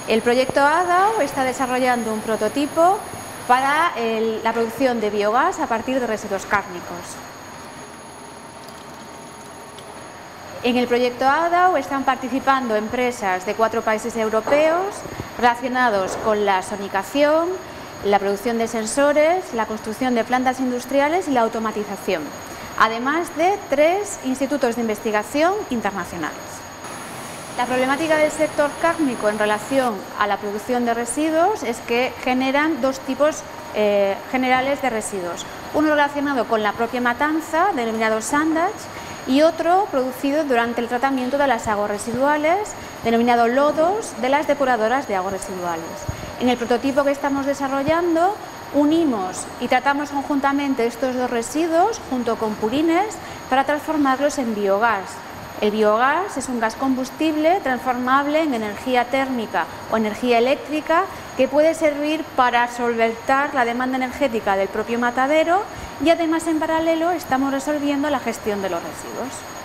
El proyecto ADAO está desarrollando un prototipo para la producción de biogás a partir de residuos cárnicos. En el proyecto ADAO están participando empresas de 4 países europeos relacionados con la sonicación, la producción de sensores, la construcción de plantas industriales y la automatización, además de 3 institutos de investigación internacionales. La problemática del sector cárnico en relación a la producción de residuos es que generan 2 tipos generales de residuos. Uno relacionado con la propia matanza, denominado sandage, y otro producido durante el tratamiento de las aguas residuales, denominado lodos, de las depuradoras de aguas residuales. En el prototipo que estamos desarrollando unimos y tratamos conjuntamente estos 2 residuos junto con purines para transformarlos en biogás. El biogás es un gas combustible transformable en energía térmica o energía eléctrica que puede servir para solventar la demanda energética del propio matadero y además en paralelo estamos resolviendo la gestión de los residuos.